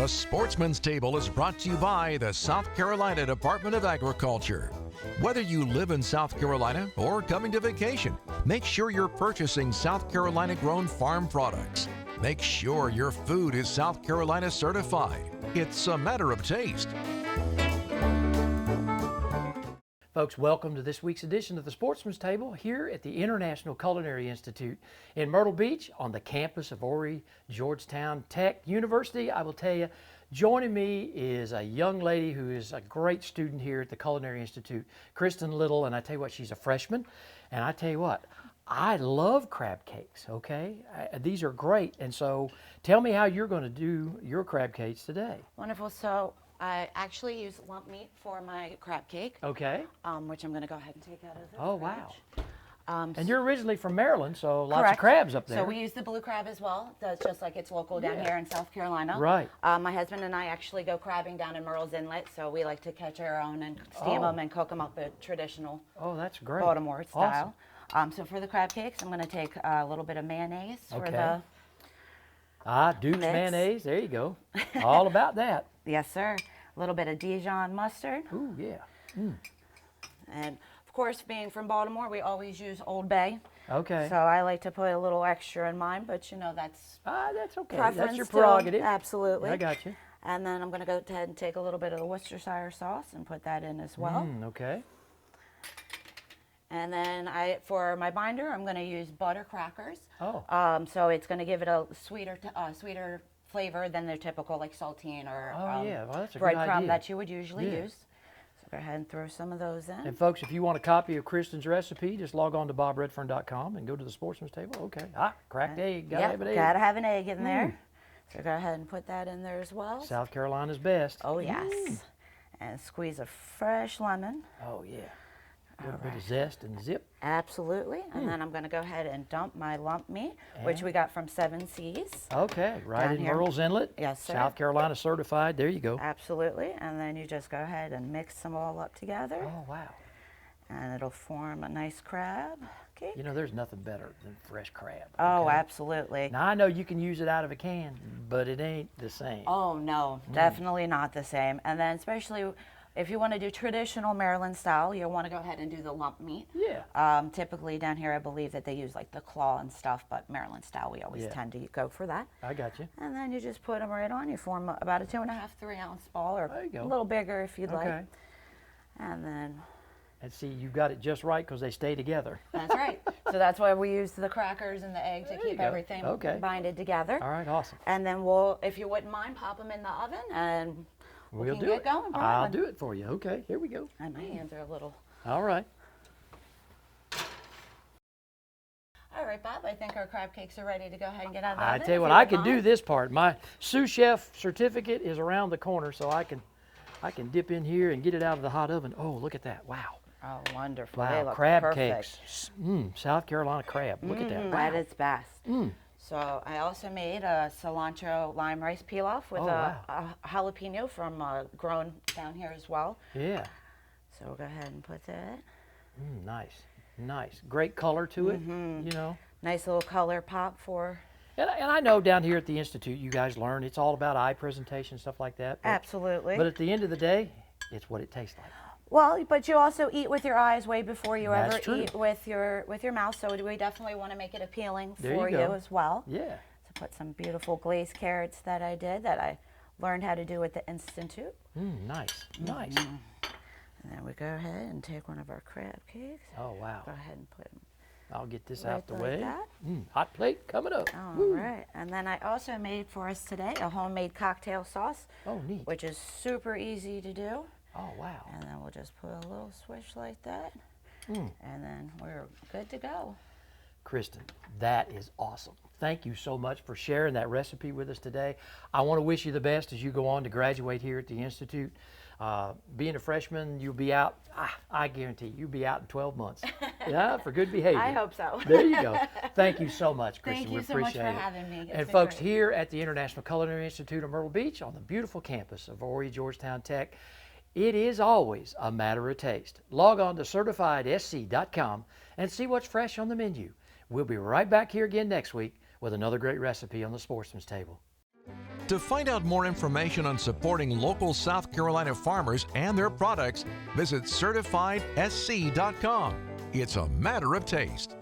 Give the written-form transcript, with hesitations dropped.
The Sportsman's Table is brought to you by the South Carolina Department of Agriculture. Whether you live in South Carolina or coming to vacation, make sure you're purchasing South Carolina-grown farm products. Make sure your food is South Carolina certified. It's a matter of taste. Folks, welcome to this week's edition of the Sportsman's Table here at the International Culinary Institute in Myrtle Beach on the campus of Horry Georgetown Tech University. I will tell you, joining me is a young lady who is a great student here at the Culinary Institute, Kristen Little, and I tell you what, she's a freshman, and I tell you what, I love crab cakes, okay? These are great, and so tell me how you're going to do your crab cakes today. Wonderful. So I actually use lump meat for my crab cake. Okay. Which I'm going to go ahead and take out of the Oh, fridge. wow. And you're originally from Maryland, so lots Correct. of crabs up there. So we use the blue crab as well. That's just like it's local down here in South Carolina. Right. My husband and I actually go crabbing down in Murrells Inlet, so we like to catch our own and steam them and cook them up the traditional that's great. Baltimore style. Awesome. So for the crab cakes, I'm going to take a little bit of mayonnaise for the Duke's mix. mayonnaise. There you go. All about that. Yes, sir. A little bit of Dijon mustard. Ooh, yeah. And of course, being from Baltimore, we always use Old Bay. Okay. So I like to put a little extra in mine, but you know, that's That's okay. preference. That's your still. prerogative. Absolutely. I got you. And then I'm going to go ahead and take a little bit of the Worcestershire sauce and put that in as well. Okay. And then for my binder, I'm going to use butter crackers. Oh. So it's going to give it a sweeter flavor than the typical like saltine or Well, that's a good breadcrumb idea. that you would usually Yeah. use. So go ahead and throw some of those in. And folks, if you want a copy of Kristen's recipe, just log on to bobredfern.com and go to the Sportsman's Table. Okay. Cracked egg. Gotta have an egg. Gotta have an egg in there. So go ahead and put that in there as well. South Carolina's best. Oh yes. And squeeze a fresh lemon. Oh, yeah. A little bit of zest and zip. Absolutely. And then I'm going to go ahead and dump my lump meat, which we got from 7 Seas. Okay. Right Down in here. Murrells Inlet. Yes, sir. South Carolina certified. There you go. Absolutely. And then you just go ahead and mix them all up together. Oh, wow. And it'll form a nice crab cake. You know, there's nothing better than fresh crab. Oh, okay? absolutely. Now, I know you can use it out of a can, but it ain't the same. Oh, no, definitely not the same. And then especially if you want to do traditional Maryland style, you'll want to go ahead and do the lump meat. Yeah. Typically down here, I believe that they use like the claw and stuff, but Maryland style, we always tend to go for that. I got you. And then you just put them right on. You form about a 2.5, 3 ounce ball, or There you go. a little bigger if you'd Okay. like. And then And see, you got it just right because they stay together. that's right. So that's why we use the crackers and the egg to There you keep go. everything Okay. binded together. All right, awesome. And then if you wouldn't mind, pop them in the oven and we We'll can do get it. going. I'll do it for you. Okay, here we go. And my hands are a little. All right. All right, Bob, I think our crab cakes are ready to go ahead and get out of the oven. I tell you if what, you I would can do mind. this part. My sous chef certificate is around the corner, so I can dip in here and get it out of the hot oven. Oh, look at that. Wow. Oh, wonderful. They Wow, look crab perfect. cakes. South Carolina crab. Look at that. Wow. At its best. So I also made a cilantro lime rice pilaf with Oh, a wow. jalapeno from grown down here as well. Yeah. So we'll go ahead and put that. Nice. Nice. Great color to it, you know. Nice little color pop for. And I know down here at the Institute, you guys learn it's all about eye presentation, stuff like that. Absolutely. But at the end of the day, it's what it tastes like. Well, but you also eat with your eyes way before you That's ever true. eat with your mouth. So we definitely want to make it appealing There for you you go. as well. Yeah. So put some beautiful glazed carrots that I did that I learned how to do at the Institute. Nice. Nice. And then we go ahead and take one of our crab cakes. Oh, wow. Go ahead and put them I'll get this right out the like way. that. Hot plate coming up. All Woo. right. And then I also made for us today a homemade cocktail sauce, Oh, neat. which is super easy to do. Oh, wow. And then we'll just put a little swish like that. And then we're good to go. Kristen, that is awesome. Thank you so much for sharing that recipe with us today. I want to wish you the best as you go on to graduate here at the Institute. Being a freshman, you'll be out, I guarantee you'll be out in 12 months. Yeah, for good behavior. I hope so. There you go. Thank you so much, Kristen. Thank you we so much appreciate for it. having me. It's And been folks, great. here at the International Culinary Institute of Myrtle Beach on the beautiful campus of Horry Georgetown Tech, it is always a matter of taste. Log on to certifiedsc.com and see what's fresh on the menu. We'll be right back here again next week with another great recipe on the Sportsman's Table. To find out more information on supporting local South Carolina farmers and their products, visit certifiedsc.com. It's a matter of taste.